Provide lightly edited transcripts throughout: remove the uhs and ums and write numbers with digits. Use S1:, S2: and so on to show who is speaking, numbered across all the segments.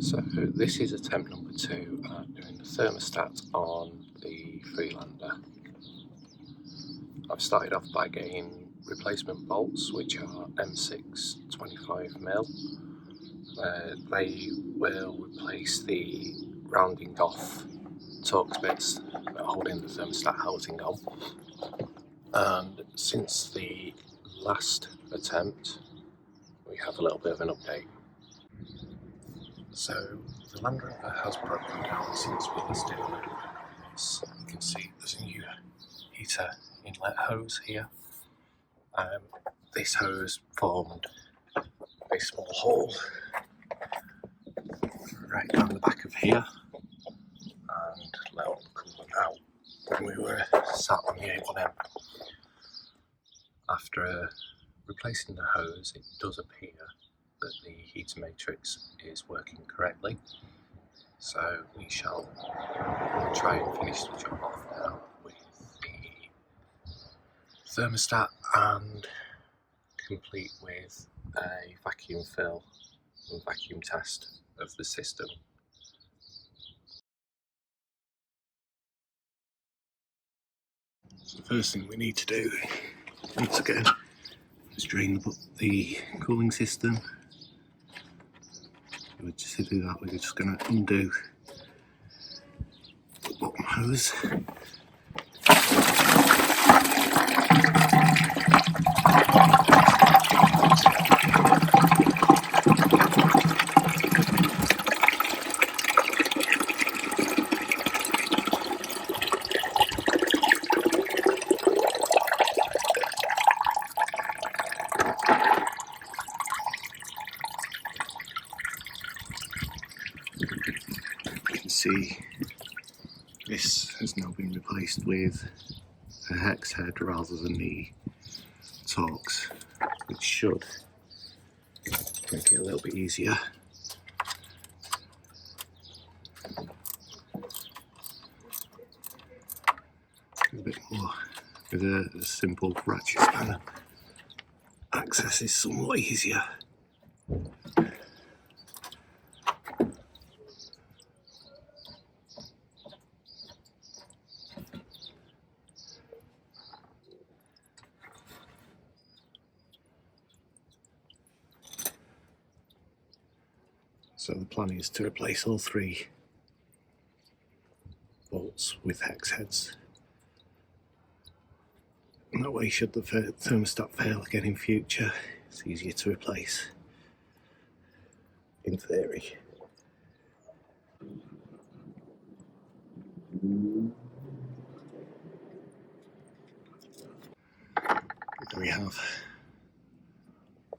S1: So this is attempt number 2 at doing the thermostat on the Freelander. I've started off by getting replacement bolts, which are M6 25mm. They will replace the rounding off Torx bits that are holding the thermostat housing on. And since the last attempt, we have a little bit of an update. So the Land Rover has broken down since we last did a load of work on this. You can see there's a new heater inlet hose here. This hose formed a small hole right down the back of here and let all the coolant out when we were sat on the A1M. After replacing the hose, it does appear that the heater matrix is working correctly, so we shall try and finish the job off now with the thermostat and complete with a vacuum fill and vacuum test of the system. So the first thing we need to do, once again, is drain the cooling system. To do that, we're just going to undo the bottom hose. See, this has now been replaced with a hex head rather than the Torx, which should make it a little bit easier. A bit more with a simple ratchet spanner. Access is somewhat easier. So the plan is to replace all 3 bolts with hex heads. And that way, should the thermostat fail again in future, it's easier to replace, in theory. There we have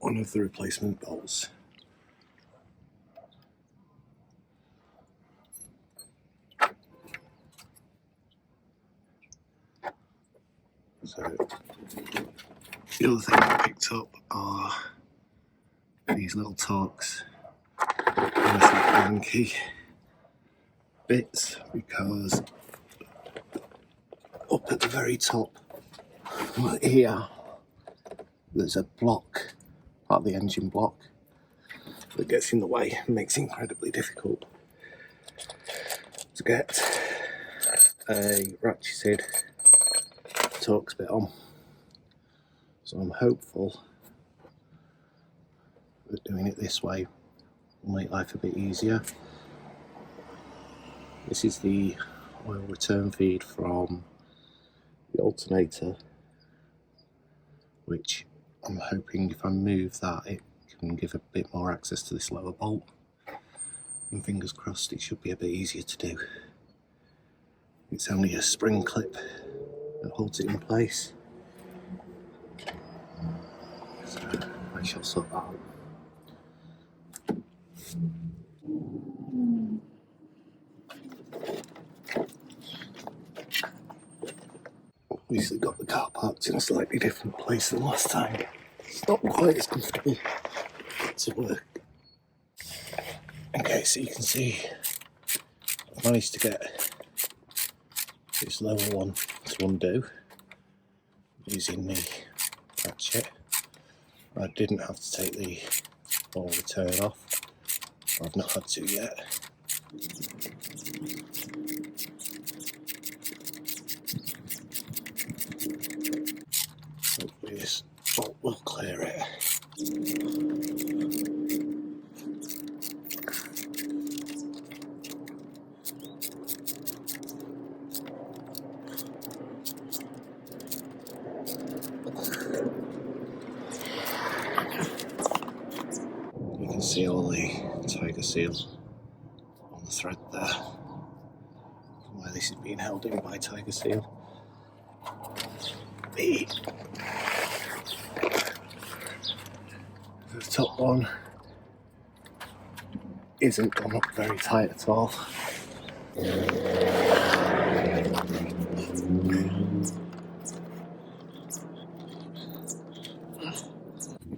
S1: one of the replacement bolts. So the other thing I picked up are these little Torx clunky bits, because up at the very top here there's a block, part of the engine block, that gets in the way and makes it incredibly difficult to get a ratcheted Torx bit on. So I'm hopeful that doing it this way will make life a bit easier. This is the oil return feed from the alternator, which I'm hoping if I move that, it can give a bit more access to this lower bolt, and fingers crossed it should be a bit easier to do. It's only a spring clip that holds it in place, so I shall sort that out. Obviously got the car parked in a slightly different place than last time. It's not quite as comfortable to work. Okay, so you can see I've managed to get this lower one to undo using the ratchet. I didn't have to take the ball return off, I've not had to yet. Hopefully this bolt will clear it. You can see all the tiger seals on the thread there, where this is being held in by tiger seal. The top one isn't gone up very tight at all.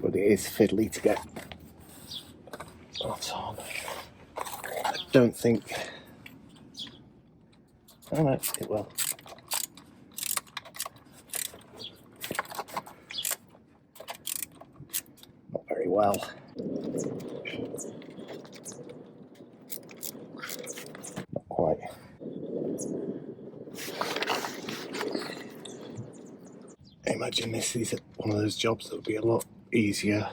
S1: But it is fiddly to get that on. I don't think... Oh no, it will. Not very well. Not quite. I imagine this is one of those jobs that would be a lot easier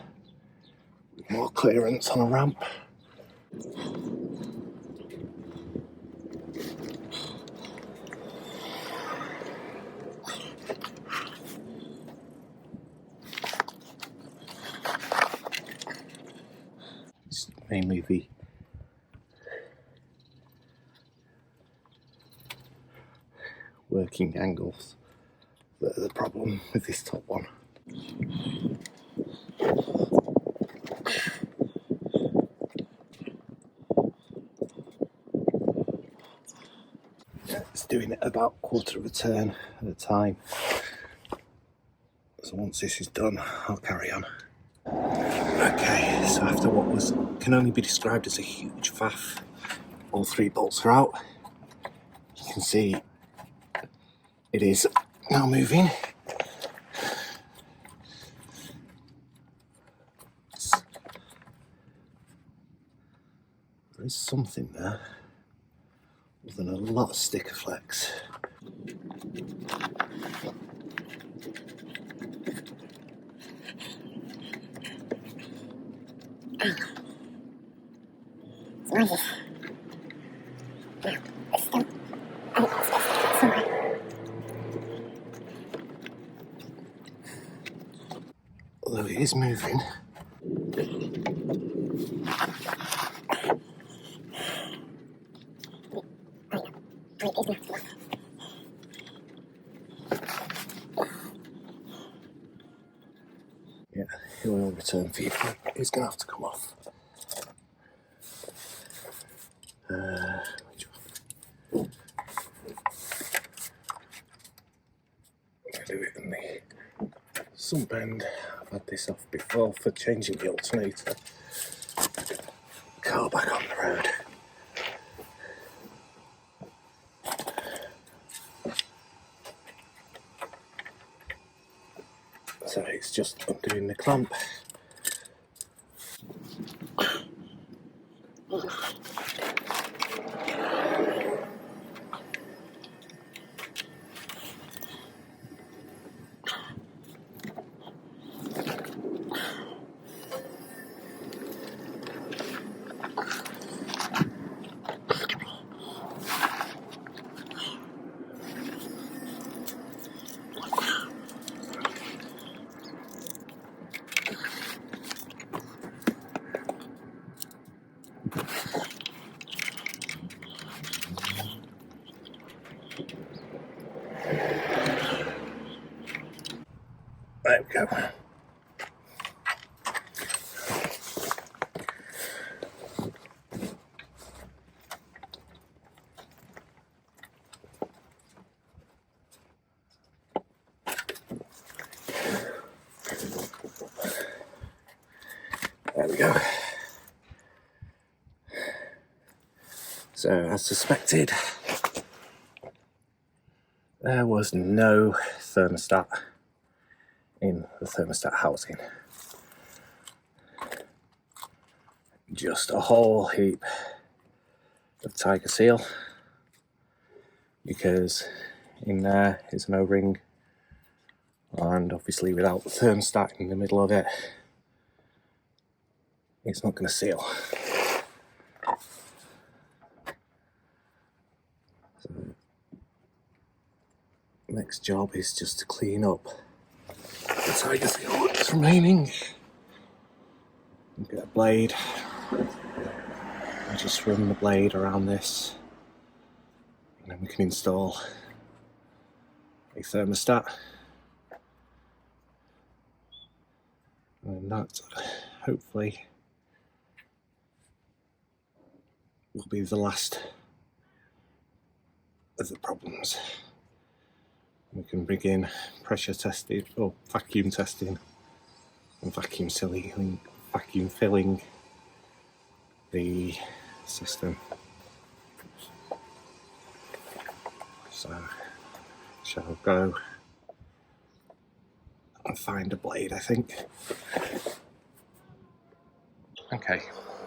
S1: with more clearance on a ramp. It's mainly the working angles that are the problem with this top one. It's doing it about quarter of a turn at a time. So once this is done, I'll carry on. Okay, so after what can only be described as a huge faff, all three bolts are out. You can see it is now moving. There is something there, other than a lot of sticker flex. Although it is moving. Yeah, the oil return feed is going to have to come off. Which one? I'll do it in the sun bend. I've had this off before for changing the alternator. Car back on the road. So it's just undoing the clamp. There we go. There we go. So, as suspected, there was no thermostat in the thermostat housing. just a whole heap of tiger seal, because in there is an O-ring, and obviously without the thermostat in the middle of it, it's not going to seal. So, next job is just to clean up the tiger seal that's remaining. Get a blade. I just run the blade around this, and then we can install a thermostat, and that hopefully will be the last of the problems. We can begin pressure testing or vacuum testing and vacuum filling the system. So shall go and find a blade, I think. Okay,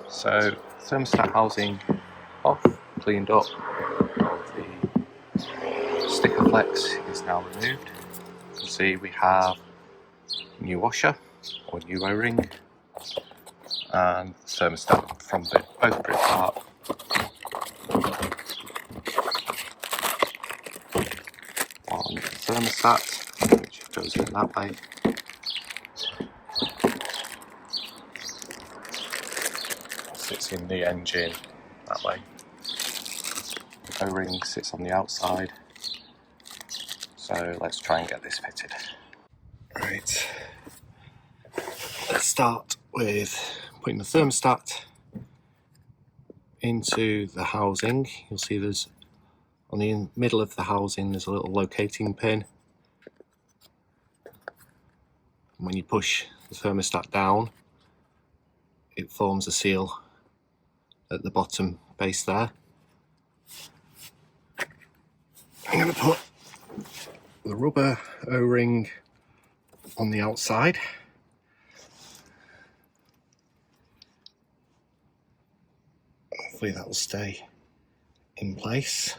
S1: so thermostat housing off, cleaned up. The sticker flex is now removed. You can see we have a new washer or new O-ring, and the thermostat from both bit apart. On the thermostat, which goes in that way. Sits in the engine that way. The O-ring sits on the outside. So let's try and get this fitted. Right. Let's start with putting the thermostat into the housing. You'll see there's on the middle of the housing there's a little locating pin. And when you push the thermostat down, it forms a seal at the bottom base there. I'm going to put the rubber O-ring on the outside. Hopefully that will stay in place.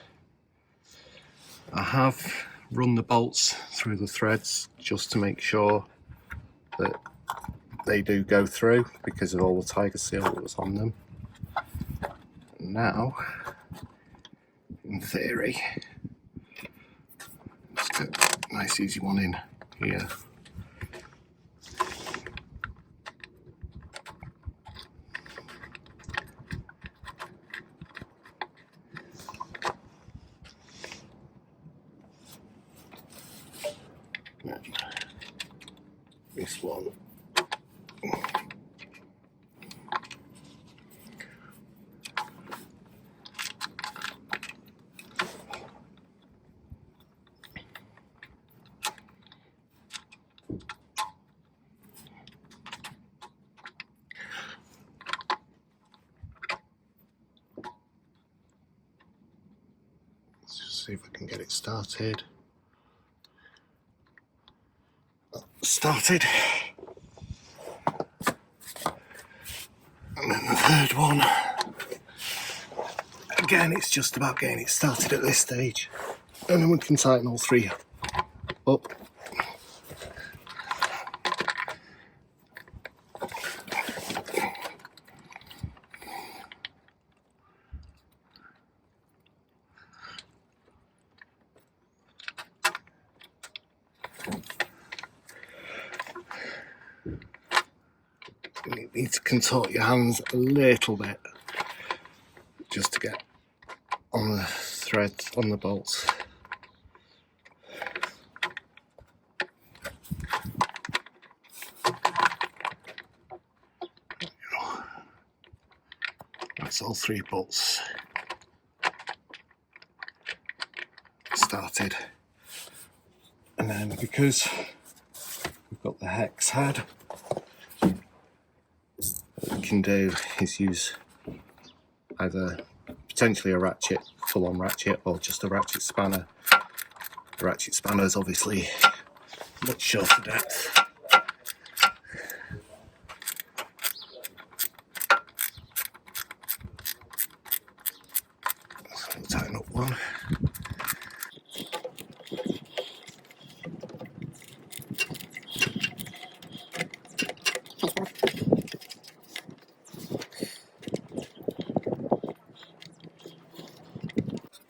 S1: I have run the bolts through the threads just to make sure that they do go through because of all the tiger seal that was on them. Now, in theory, let's get a nice easy one in here. This one. Let's just see if I can get it started. Started. And then the third one. Again, it's just about getting it started at this stage. And then we can tighten all three up. You need to contort your hands a little bit just to get on the threads, on the bolts. That's all three bolts started. And then because we've got the hex head, what we can do is use either potentially a ratchet, full-on ratchet, or just a ratchet spanner. The ratchet spanner is obviously much shorter depth. one.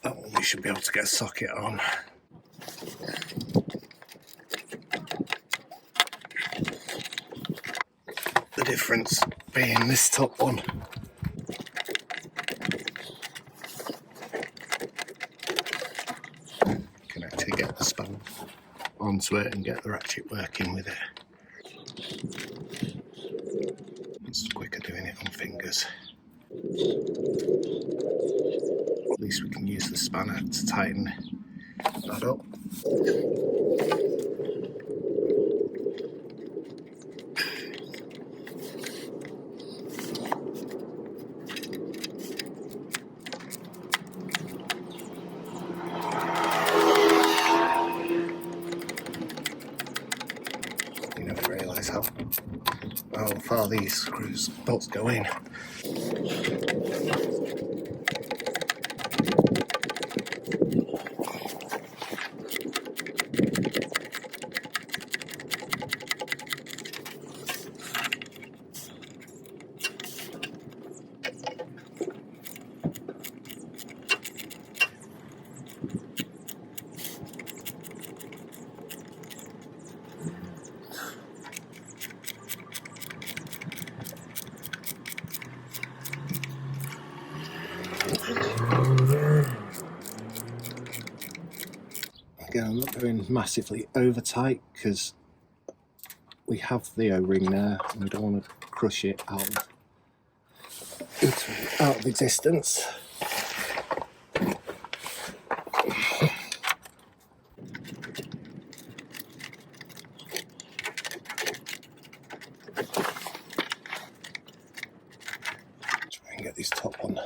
S1: That one we should be able to get a socket on. The difference being this top one. You can actually get the span onto it and get the ratchet working with it. It's quicker doing it on fingers. At least we can use the spanner to tighten that up. You never realise how far these screws bolts go in. Again, I'm not going massively over tight because we have the O ring there and we don't want to crush it out of existence. Try and get this top on.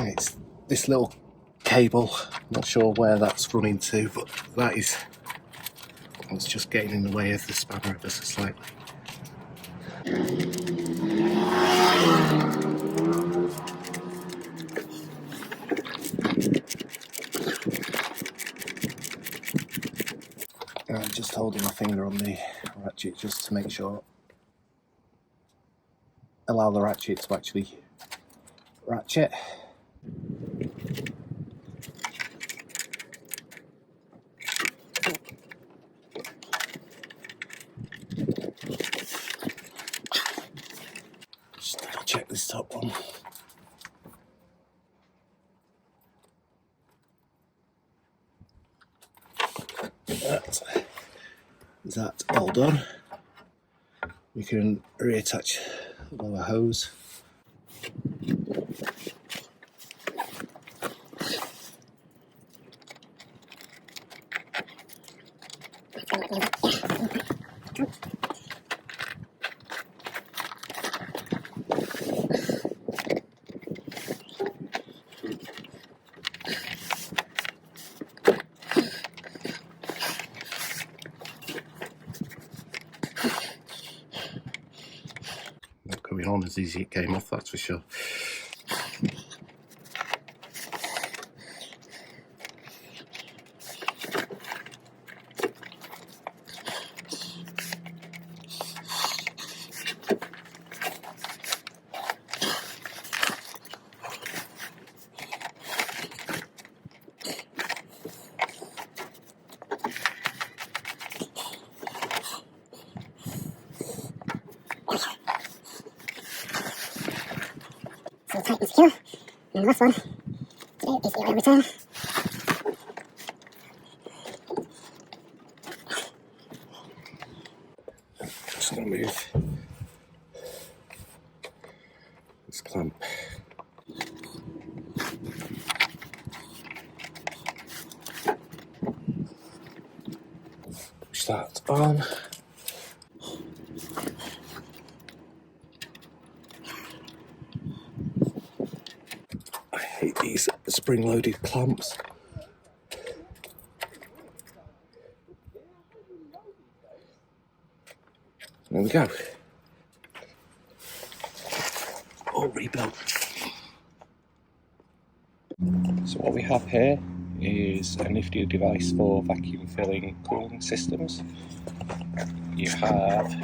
S1: It's this little cable, not sure where that's running to, but that is, it's just getting in the way of the spanner ever so slightly. I'm just holding my finger on the ratchet just to make sure, allow the ratchet to actually ratchet. Just double check this top one. Is that all done? We can reattach the lower hose. Not coming on as easy as it came off, that's for sure.
S2: So tight and secure. And the last one today is the oil return.
S1: Just going to move this clamp. Push that on. hit these spring-loaded clamps. There we go. All rebuilt. So what we have here is a nifty device for vacuum filling cooling systems. You have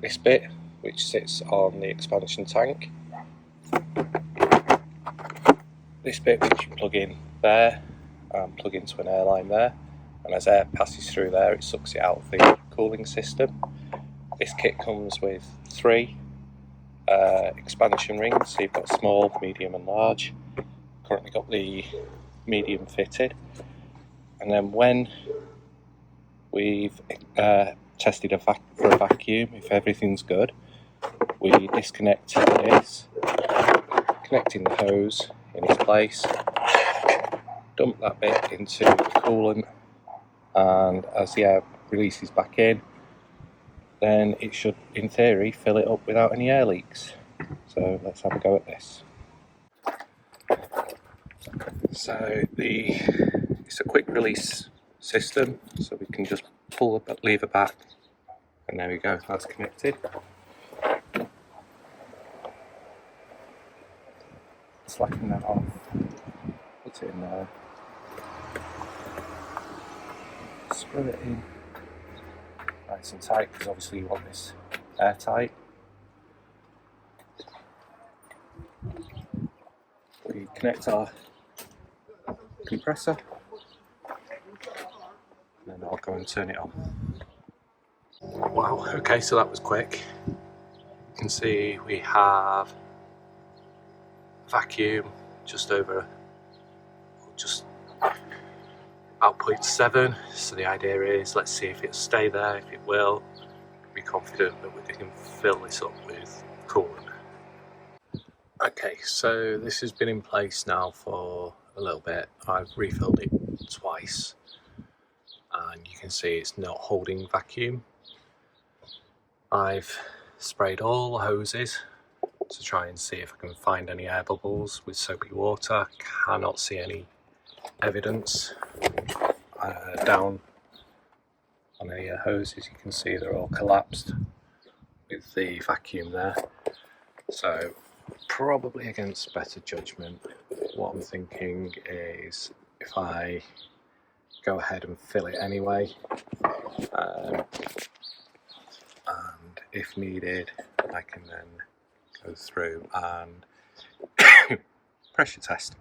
S1: this bit which sits on the expansion tank. This bit which you plug in there and plug into an airline there, and as air passes through there it sucks it out of the cooling system. This kit comes with 3 expansion rings, so you've got small, medium and large. Currently got the medium fitted, and then when we've tested for a vacuum, if everything's good, we disconnect this, connecting the hose in its place, dump that bit into the coolant, and as the air releases back in, then it should, in theory, fill it up without any air leaks. So let's have a go at this. So it's a quick release system, so we can just pull the lever back, and there we go, that's connected. Slacken that off, put it in there, screw it in nice and tight, because obviously you want this airtight. We connect our compressor, and then I'll go and turn it on. Wow, okay, so that was quick. You can see we have vacuum just about 0.7, so the idea is let's see if it'll stay there. If it will, be confident that we can fill this up with coolant. Okay, so this has been in place now for a little bit. I've refilled it twice and you can see it's not holding vacuum. I've sprayed all the hoses to try and see if I can find any air bubbles with soapy water. Cannot see any evidence. Down on any hoses you can see they're all collapsed with the vacuum there. So probably against better judgment, what I'm thinking is if I go ahead and fill it anyway, and if needed I can then go through and pressure test.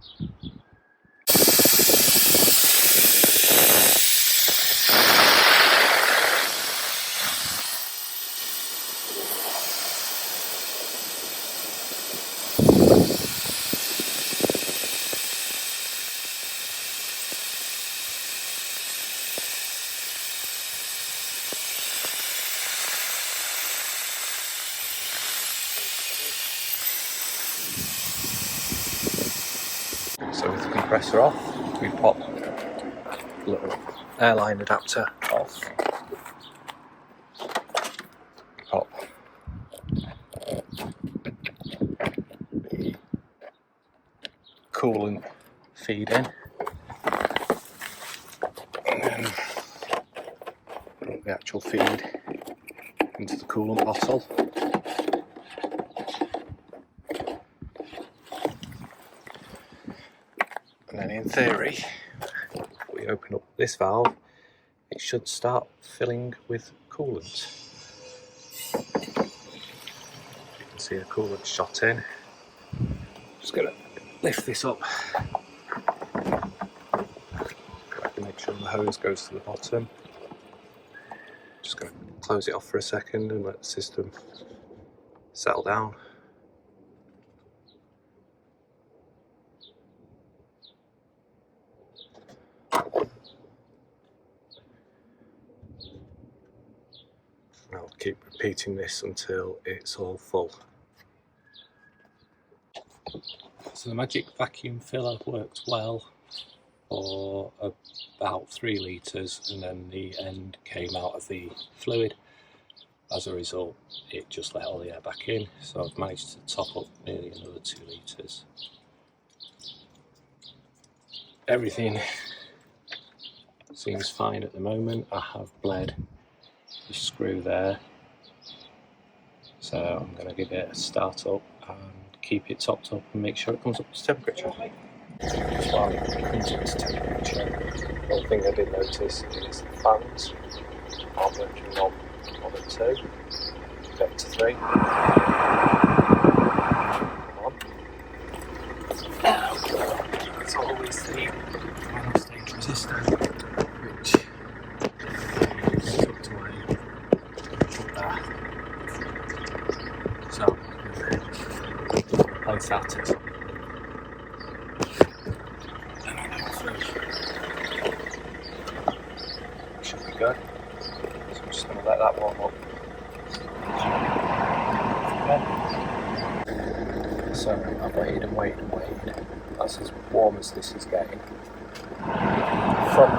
S1: So with the compressor off, we pop the little airline adapter off, pop the coolant feed in, and then put the actual feed into the coolant bottle. And then in theory, if we open up this valve, it should start filling with coolant. You can see the coolant shot in. Just going to lift this up. Make sure the hose goes to the bottom. Just going to close it off for a second and let the system settle down. I'll keep repeating this until it's all full. So the Magic Vacuum Filler worked well for about 3 litres, and then the end came out of the fluid. As a result, it just let all the air back in, so I've managed to top up nearly another 2 litres. everything seems fine at the moment. I have bled the screw there, so I'm going to give it a start up and keep it topped up and make sure it comes up to temperature. Just while it comes up to temperature, one thing I did notice is the fans are working on 1 and 2, back to 3. It's always the mono-stage resistor, which is tucked away up there. So, place that as and I'll go through. Should be good. So I'm just going to let that warm up. Okay. So I've waited and waited and waited. That's as warm as this is getting. From